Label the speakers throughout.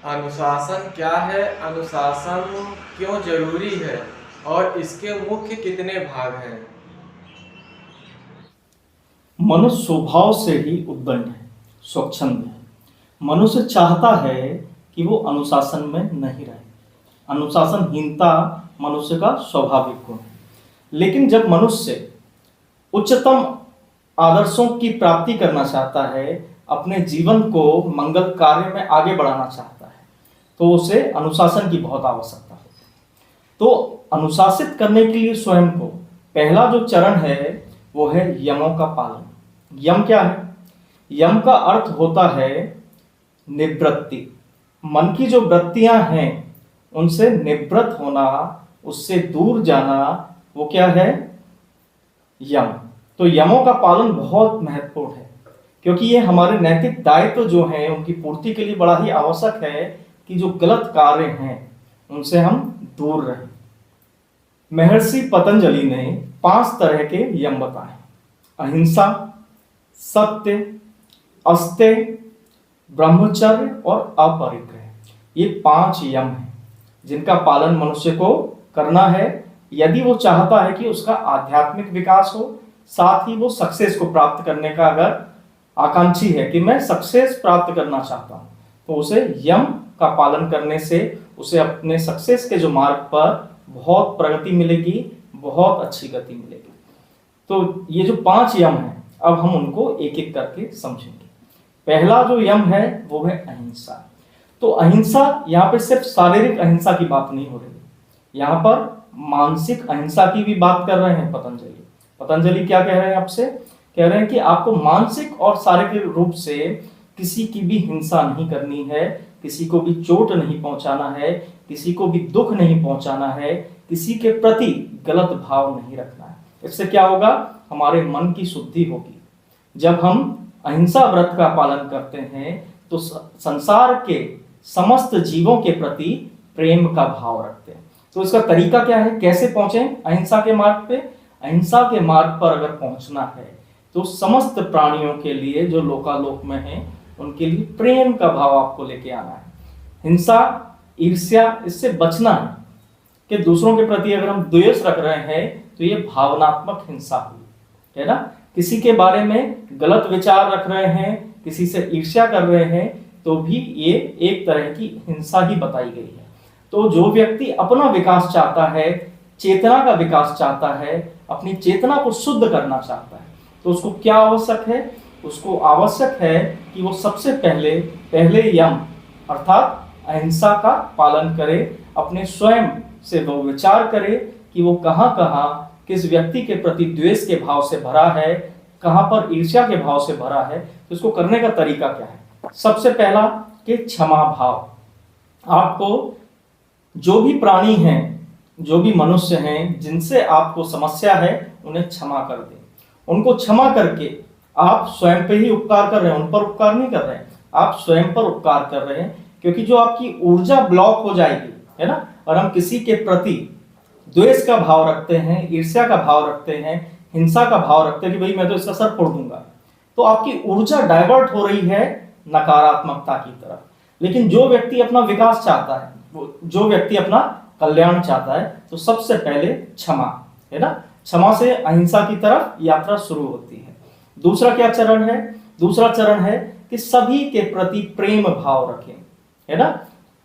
Speaker 1: अनुशासन क्या है? अनुशासन क्यों जरूरी है? और इसके मुख्य कितने भाग हैं?
Speaker 2: मनुष्य स्वभाव से ही उद्दंड है, स्वच्छंद है। मनुष्य चाहता है कि वो अनुशासन में नहीं रहे। अनुशासनहीनता मनुष्य का स्वाभाविक गुण है। लेकिन जब मनुष्य उच्चतम आदर्शों की प्राप्ति करना चाहता है, अपने जीवन को मंगल कार्य में आगे बढ़ाना चाहता है, तो उसे अनुशासन की बहुत आवश्यकता है। तो अनुशासित करने के लिए स्वयं को पहला जो चरण है वो है यमों का पालन। यम क्या है? यम का अर्थ होता है निवृत्ति। मन की जो वृत्तियां हैं उनसे निवृत्त होना, उससे दूर जाना, वो क्या है? यम। तो यमों का पालन बहुत महत्वपूर्ण है, क्योंकि ये हमारे नैतिक दायित्व जो हैं उनकी पूर्ति के लिए बड़ा ही आवश्यक है कि जो गलत कार्य हैं उनसे हम दूर रहें। महर्षि पतंजलि ने 5 तरह के यम बताए: अहिंसा, सत्य, अस्तेय, ब्रह्मचर्य और अपरिग्रह। ये 5 यम हैं जिनका पालन मनुष्य को करना है यदि वो चाहता है कि उसका आध्यात्मिक विकास हो, साथ ही वो सक्सेस को प्राप्त करने का अगर आकांक्षी है कि मैं सक्सेस प्राप्त करना चाहता हूं, तो उसे यम का पालन करने से उसे अपने सक्सेस के जो मार्ग पर बहुत प्रगति मिलेगी, बहुत अच्छी गति मिलेगी। तो ये जो 5 यम हैं, अब हम उनको एक एक करके समझेंगे। पहला जो यम है वो है अहिंसा। तो अहिंसा यहाँ पे सिर्फ शारीरिक अहिंसा की बात नहीं हो रही, यहाँ पर मानसिक अहिंसा की भी बात कर रहे हैं पतंजलि। पतंजलि क्या कह रहे हैं आपसे? कह रहे हैं कि आपको मानसिक और शारीरिक रूप से किसी की भी हिंसा नहीं करनी है, किसी को भी चोट नहीं पहुंचाना है, किसी को भी दुख नहीं पहुंचाना है, किसी के प्रति गलत भाव नहीं रखना है। इससे क्या होगा? हमारे मन की शुद्धि होगी। जब हम अहिंसा व्रत का पालन करते हैं तो संसार के समस्त जीवों के प्रति प्रेम का भाव रखते हैं। तो इसका तरीका क्या है? कैसे पहुंचे अहिंसा के मार्ग पे? अहिंसा के मार्ग पर अगर पहुंचना है तो समस्त प्राणियों के लिए जो लोकालोक में हैं उनके लिए प्रेम का भाव आपको लेके आना है। हिंसा, ईर्ष्या, इससे बचना है कि दूसरों के प्रति अगर हम द्वेष रख रहे हैं तो ये भावनात्मक हिंसा हुई, है ना? किसी के बारे में गलत विचार रख रहे हैं, किसी से ईर्ष्या कर रहे हैं, तो भी ये एक तरह की हिंसा ही बताई गई है। तो जो व्यक्ति अपना विकास चाहता है, चेतना का विकास चाहता है, अपनी चेतना को शुद्ध करना चाहता है, तो उसको क्या आवश्यक है? उसको आवश्यक है कि वो सबसे पहले यम अर्थात अहिंसा का पालन करे। अपने स्वयं से वो विचार करे कि वो कहाँ कहाँ किस व्यक्ति के प्रति द्वेष के भाव से भरा है, कहाँ पर ईर्ष्या के भाव से भरा है। तो इसको करने का तरीका क्या है? सबसे पहला कि क्षमा भाव। आपको जो भी प्राणी हैं, जो भी मनुष्य हैं जिनसे आपको समस्या है, उन्हें क्षमा कर दें। उनको क्षमा करके आप स्वयं पे ही उपकार कर रहे हैं, उन पर उपकार नहीं कर रहे हैं, आप स्वयं पर उपकार कर रहे हैं। क्योंकि जो आपकी ऊर्जा ब्लॉक हो जाएगी, है ना, और हम किसी के प्रति द्वेष का भाव रखते हैं, ईर्ष्या का भाव रखते हैं, हिंसा का भाव रखते हैं कि भाई मैं तो इसका सर फोड़ दूंगा, तो आपकी ऊर्जा डाइवर्ट हो रही है नकारात्मकता की तरफ। लेकिन जो व्यक्ति अपना विकास चाहता है, जो व्यक्ति अपना कल्याण चाहता है, तो सबसे पहले क्षमा, है ना, क्षमा से अहिंसा की तरफ यात्रा शुरू होती है। दूसरा क्या चरण है? दूसरा चरण है कि सभी के प्रति प्रेम भाव रखें, है ना,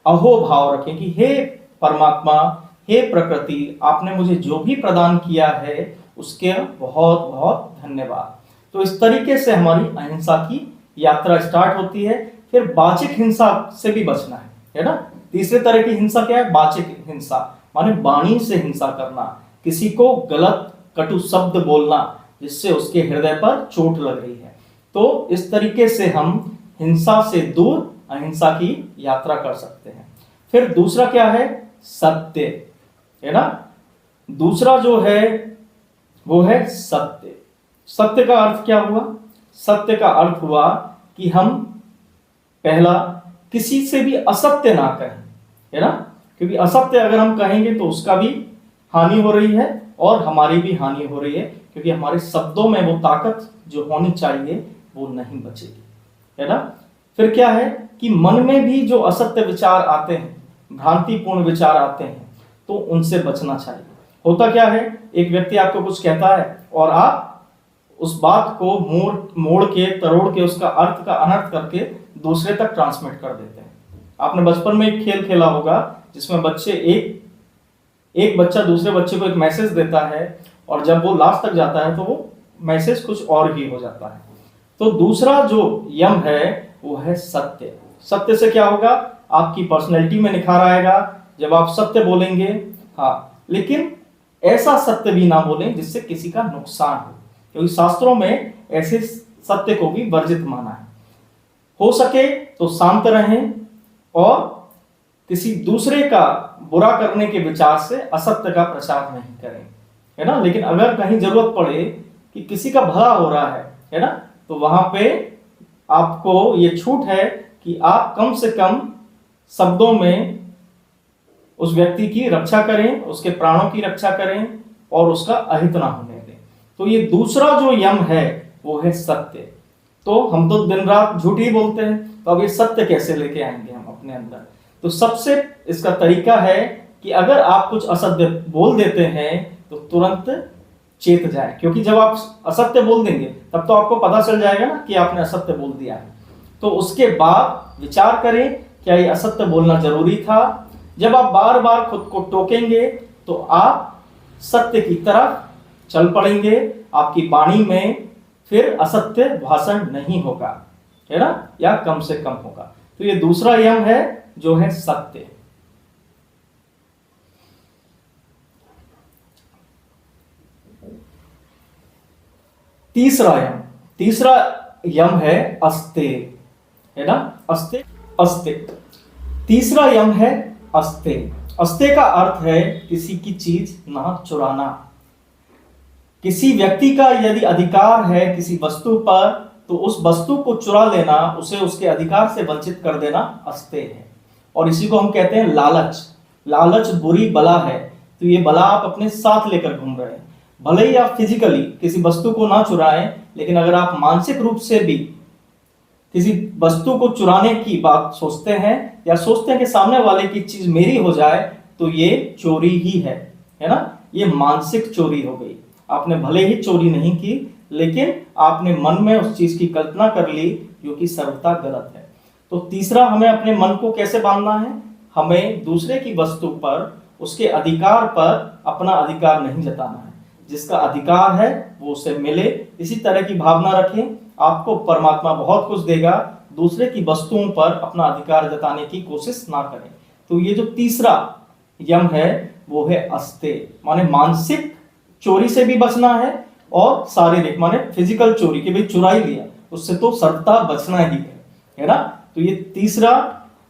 Speaker 2: अहो भाव रखें कि हे परमात्मा, हे प्रकृति, आपने मुझे जो भी प्रदान किया है उसके बहुत बहुत धन्यवाद। तो इस तरीके से हमारी अहिंसा की यात्रा स्टार्ट होती है। फिर वाचिक हिंसा से भी बचना है ना। तीसरे तरह की हिंसा क्या है? वाचिक हिंसा, माने वाणी से हिंसा करना, किसी को गलत कटु शब्द बोलना जिससे उसके हृदय पर चोट लग रही है। तो इस तरीके से हम हिंसा से दूर अहिंसा की यात्रा कर सकते हैं। फिर दूसरा क्या है? सत्य, है ना। दूसरा जो है वो है सत्य। सत्य का अर्थ क्या हुआ? सत्य का अर्थ हुआ कि हम पहला किसी से भी असत्य ना कहें, है ना, क्योंकि असत्य अगर हम कहेंगे तो उसका भी हानि हो रही है और हमारी भी हानि हो रही है, क्योंकि हमारे शब्दों में वो ताकत जो होनी चाहिए वो नहीं बचेगी, है ना। फिर क्या है कि मन में भी जो असत्य विचार आते हैं, भ्रांतिपूर्ण विचार आते हैं, तो उनसे बचना चाहिए। होता क्या है, एक व्यक्ति आपको कुछ कहता है और आप उस बात को मोड़ के तरोड़ के उसका अर्थ का अनर्थ करके दूसरे तक ट्रांसमिट कर देते हैं। आपने बचपन में एक खेल खेला होगा जिसमें बच्चे एक बच्चा दूसरे बच्चे को एक मैसेज देता है और जब वो लास्ट तक जाता है तो वो मैसेज कुछ और ही हो जाता है। तो दूसरा जो यम है वो है सत्य। सत्य से क्या होगा, आपकी पर्सनैलिटी में निखार आएगा जब आप सत्य बोलेंगे। हाँ, लेकिन ऐसा सत्य भी ना बोलें जिससे किसी का नुकसान हो, क्योंकि शास्त्रों में ऐसे सत्य को भी वर्जित माना है। हो सके तो शांत रहें और किसी दूसरे का बुरा करने के विचार से असत्य का प्रचार नहीं करें, है ना। लेकिन अगर कहीं जरूरत पड़े कि किसी का भला हो रहा है ना, तो वहां पे आपको ये छूट है कि आप कम से कम शब्दों में उस व्यक्ति की रक्षा करें, उसके प्राणों की रक्षा करें और उसका अहित ना होने दें। तो ये दूसरा जो यम है वो है सत्य। तो हम तो दिन रात झूठ ही बोलते हैं, तो अब ये सत्य कैसे लेके आएंगे हम अपने अंदर। तो सबसे इसका तरीका है कि अगर आप कुछ असत्य बोल देते हैं तो तुरंत चेत जाए, क्योंकि जब आप असत्य बोल देंगे तब तो आपको पता चल जाएगा ना कि आपने असत्य बोल दिया है। तो उसके बाद विचार करें क्या ये असत्य बोलना जरूरी था। जब आप बार बार खुद को टोकेंगे तो आप सत्य की तरफ चल पड़ेंगे, आपकी वाणी में फिर असत्य भाषण नहीं होगा, है ना, या कम से कम होगा। तो ये दूसरा यम है जो है सत्य। तीसरा यम है अस्तेय, है ना, अस्तेय। तीसरा यम है अस्तेय। अस्तेय का अर्थ है किसी की चीज ना चुराना। किसी व्यक्ति का यदि अधिकार है किसी वस्तु पर, तो उस वस्तु को चुरा लेना, उसे उसके अधिकार से वंचित कर देना अस्तेय है। और इसी को हम कहते हैं लालच। लालच बुरी बला है। तो ये बला आप अपने साथ लेकर घूम रहे हैं। भले ही आप फिजिकली किसी वस्तु को ना चुराएं, लेकिन अगर आप मानसिक रूप से भी किसी वस्तु को चुराने की बात सोचते हैं या सोचते हैं कि सामने वाले की चीज मेरी हो जाए, तो ये चोरी ही है ना। ये मानसिक चोरी हो गई। आपने भले ही चोरी नहीं की, लेकिन आपने मन में उस चीज की कल्पना कर ली जो कि सर्वथा गलत है। तो तीसरा, हमें अपने मन को कैसे बांधना है, हमें दूसरे की वस्तु पर, उसके अधिकार पर अपना अधिकार नहीं जताना है। जिसका अधिकार है वो उसे मिले, इसी तरह की भावना रखें। आपको परमात्मा बहुत कुछ देगा। दूसरे की वस्तुओं पर अपना अधिकार जताने की कोशिश ना करें। तो ये जो तीसरा यम है वो है अस्तेय, माने मानसिक चोरी से भी बचना है और शारीरिक माने फिजिकल चोरी के भी चुरा ही लिया, उससे तो सर्वथा बचना ही है ना। तो ये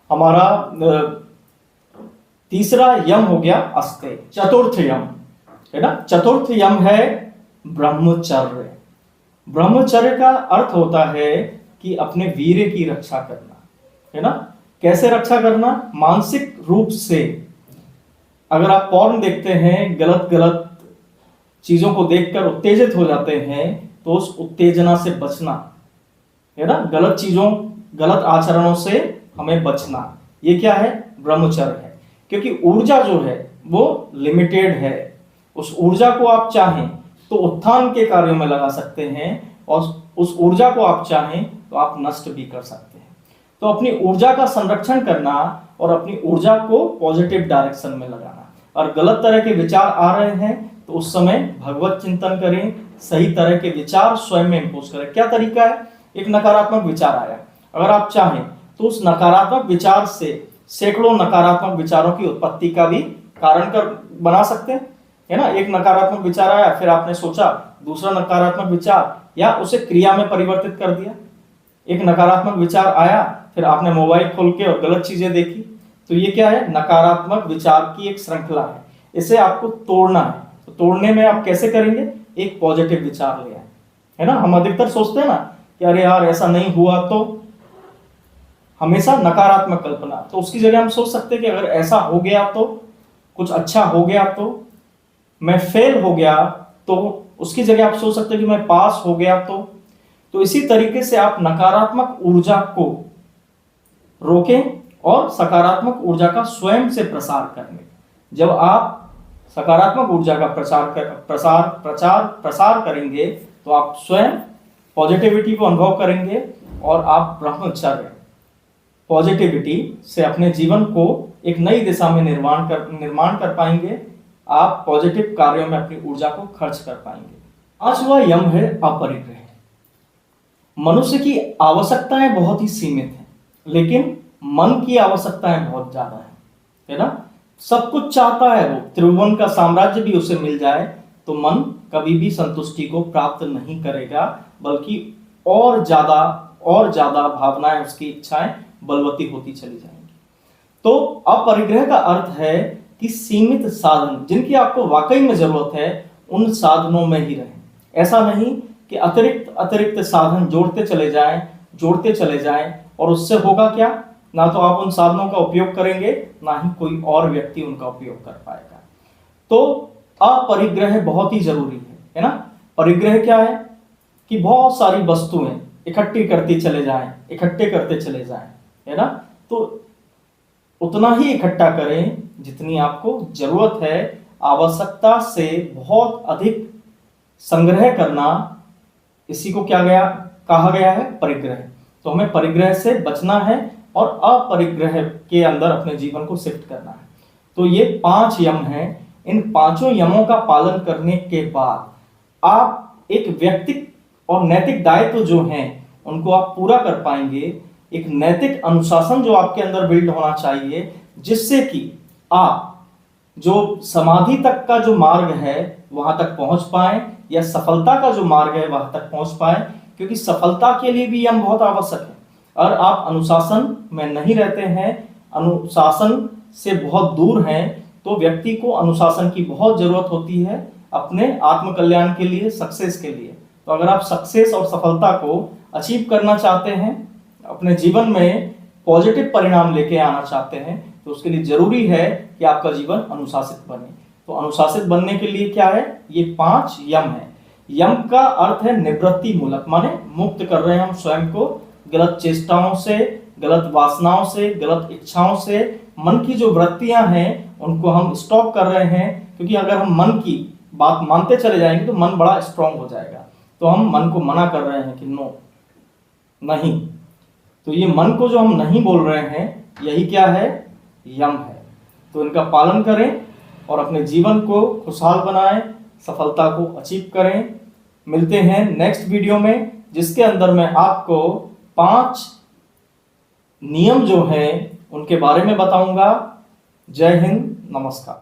Speaker 2: हमारा तीसरा यम हो गया अस्तेय। चतुर्थ यम है ना, चतुर्थ यम है ब्रह्मचर्य। ब्रह्मचर्य का अर्थ होता है कि अपने वीर्य की रक्षा करना, है ना। कैसे रक्षा करना, मानसिक रूप से। अगर आप पॉर्न देखते हैं, गलत गलत चीजों को देखकर उत्तेजित हो जाते हैं, तो उस उत्तेजना से बचना, है ना। गलत चीजों, गलत आचरणों से हमें बचना, ये क्या है, ब्रह्मचर्य है। क्योंकि ऊर्जा जो है वो लिमिटेड है। उस ऊर्जा को आप चाहें तो उत्थान के कार्यों में लगा सकते हैं, और उस ऊर्जा को आप चाहें तो आप नष्ट भी कर सकते हैं। तो अपनी ऊर्जा का संरक्षण करना और अपनी ऊर्जा को पॉजिटिव डायरेक्शन में लगाना। और गलत तरह के विचार आ रहे हैं तो उस समय भगवत चिंतन करें, सही तरह के विचार स्वयं में इंपोज करें। क्या तरीका है, एक नकारात्मक विचार आया, अगर आप चाहें तो उस नकारात्मक विचार से सैकड़ों नकारात्मक विचारों की उत्पत्ति का भी कारण कर बना सकते हैं, है ना। एक नकारात्मक विचार आया, फिर आपने सोचा दूसरा नकारात्मक विचार, या उसे क्रिया में परिवर्तित कर दिया। एक नकारात्मक विचार आया, फिर आपने मोबाइल खोल के और गलत चीजें देखी। तो ये क्या है, नकारात्मक विचार की एक श्रृंखला है। इसे आपको तोड़ना है। तो तोड़ने में आप कैसे करेंगे, एक पॉजिटिव विचार ले आए, है ना। हम अधिकतर सोचते हैं ना कि अरे यार ऐसा नहीं हुआ, तो हमेशा नकारात्मक कल्पना। तो उसकी जगह हम सोच सकते हैं कि अगर ऐसा हो गया तो, कुछ अच्छा हो गया तो, मैं फेल हो गया तो, उसकी जगह आप सोच सकते हैं कि मैं पास हो गया तो। इसी तरीके से आप नकारात्मक ऊर्जा को रोकें और सकारात्मक ऊर्जा का स्वयं से प्रसार करेंगे। जब आप सकारात्मक ऊर्जा का प्रसार करेंगे तो आप स्वयं पॉजिटिविटी को अनुभव करेंगे और आप ब्रह्मचर्य पॉजिटिविटी से अपने जीवन को एक नई दिशा में निर्माण कर पाएंगे। आप पॉजिटिव कार्यों में अपनी ऊर्जा को खर्च कर पाएंगे। 5वां यम है अपरिग्रह। मनुष्य की आवश्यकताएं बहुत ही सीमित हैं, लेकिन मन की आवश्यकताएं बहुत ज्यादा है ना। सब कुछ चाहता है वो, त्रिभुवन का साम्राज्य भी उसे मिल जाए तो मन कभी भी संतुष्टि को प्राप्त नहीं करेगा, बल्कि और ज्यादा भावनाएं, उसकी इच्छाएं बलवती होती चली जाएंगी। तो अपरिग्रह का अर्थ है कि सीमित साधन जिनकी आपको वाकई में जरूरत है उन साधनों में ही रहें। ऐसा नहीं कि अतिरिक्त साधन जोड़ते चले जाएं और उससे होगा क्या, ना तो आप उन साधनों का उपयोग करेंगे, ना ही कोई और व्यक्ति उनका उपयोग कर पाएगा। तो अपरिग्रह बहुत ही जरूरी है ना। परिग्रह क्या है कि बहुत सारी वस्तुएं इकट्ठे करते चले जाएं, है ना। तो उतना ही इकट्ठा करें जितनी आपको जरूरत है। आवश्यकता से बहुत अधिक संग्रह करना, इसी को कहा गया है परिग्रह। तो हमें परिग्रह से बचना है और अपरिग्रह के अंदर अपने जीवन को शिफ्ट करना है। तो ये 5 यम हैं। इन 5 यमों का पालन करने के बाद आप एक व्यक्तिगत और नैतिक दायित्व जो हैं उनको आप पूरा कर पाएंगे। एक नैतिक अनुशासन जो आपके अंदर बिल्ड होना चाहिए, जिससे कि आप जो समाधि तक का जो मार्ग है वहां तक पहुंच पाए, या सफलता का जो मार्ग है वहां तक पहुंच पाए। क्योंकि सफलता के लिए भी यम बहुत आवश्यक है। और आप अनुशासन में नहीं रहते हैं, अनुशासन से बहुत दूर हैं, तो व्यक्ति को अनुशासन की बहुत जरूरत होती है अपने आत्म कल्याण के लिए, सक्सेस के लिए। तो अगर आप सक्सेस और सफलता को अचीव करना चाहते हैं, अपने जीवन में पॉजिटिव परिणाम लेके आना चाहते हैं, तो उसके लिए जरूरी है कि आपका जीवन अनुशासित बने। तो अनुशासित बनने के लिए क्या है, ये 5 यम है। यम का अर्थ है निवृत्ति मूलक, माने मुक्त कर रहे हैं हम स्वयं को गलत चेष्टाओं से, गलत वासनाओं से, गलत इच्छाओं से। मन की जो वृत्तियां हैं उनको हम स्टॉप कर रहे हैं, क्योंकि अगर हम मन की बात मानते चले जाएंगे तो मन बड़ा स्ट्रांग हो जाएगा। तो हम मन को मना कर रहे हैं कि नो, नहीं। तो ये मन को जो हम नहीं बोल रहे हैं, यही क्या है, यम है। तो इनका पालन करें और अपने जीवन को खुशहाल बनाएं, सफलता को अचीव करें। मिलते हैं नेक्स्ट वीडियो में, जिसके अंदर मैं आपको 5 नियम जो हैं उनके बारे में बताऊंगा। जय हिंद, नमस्कार।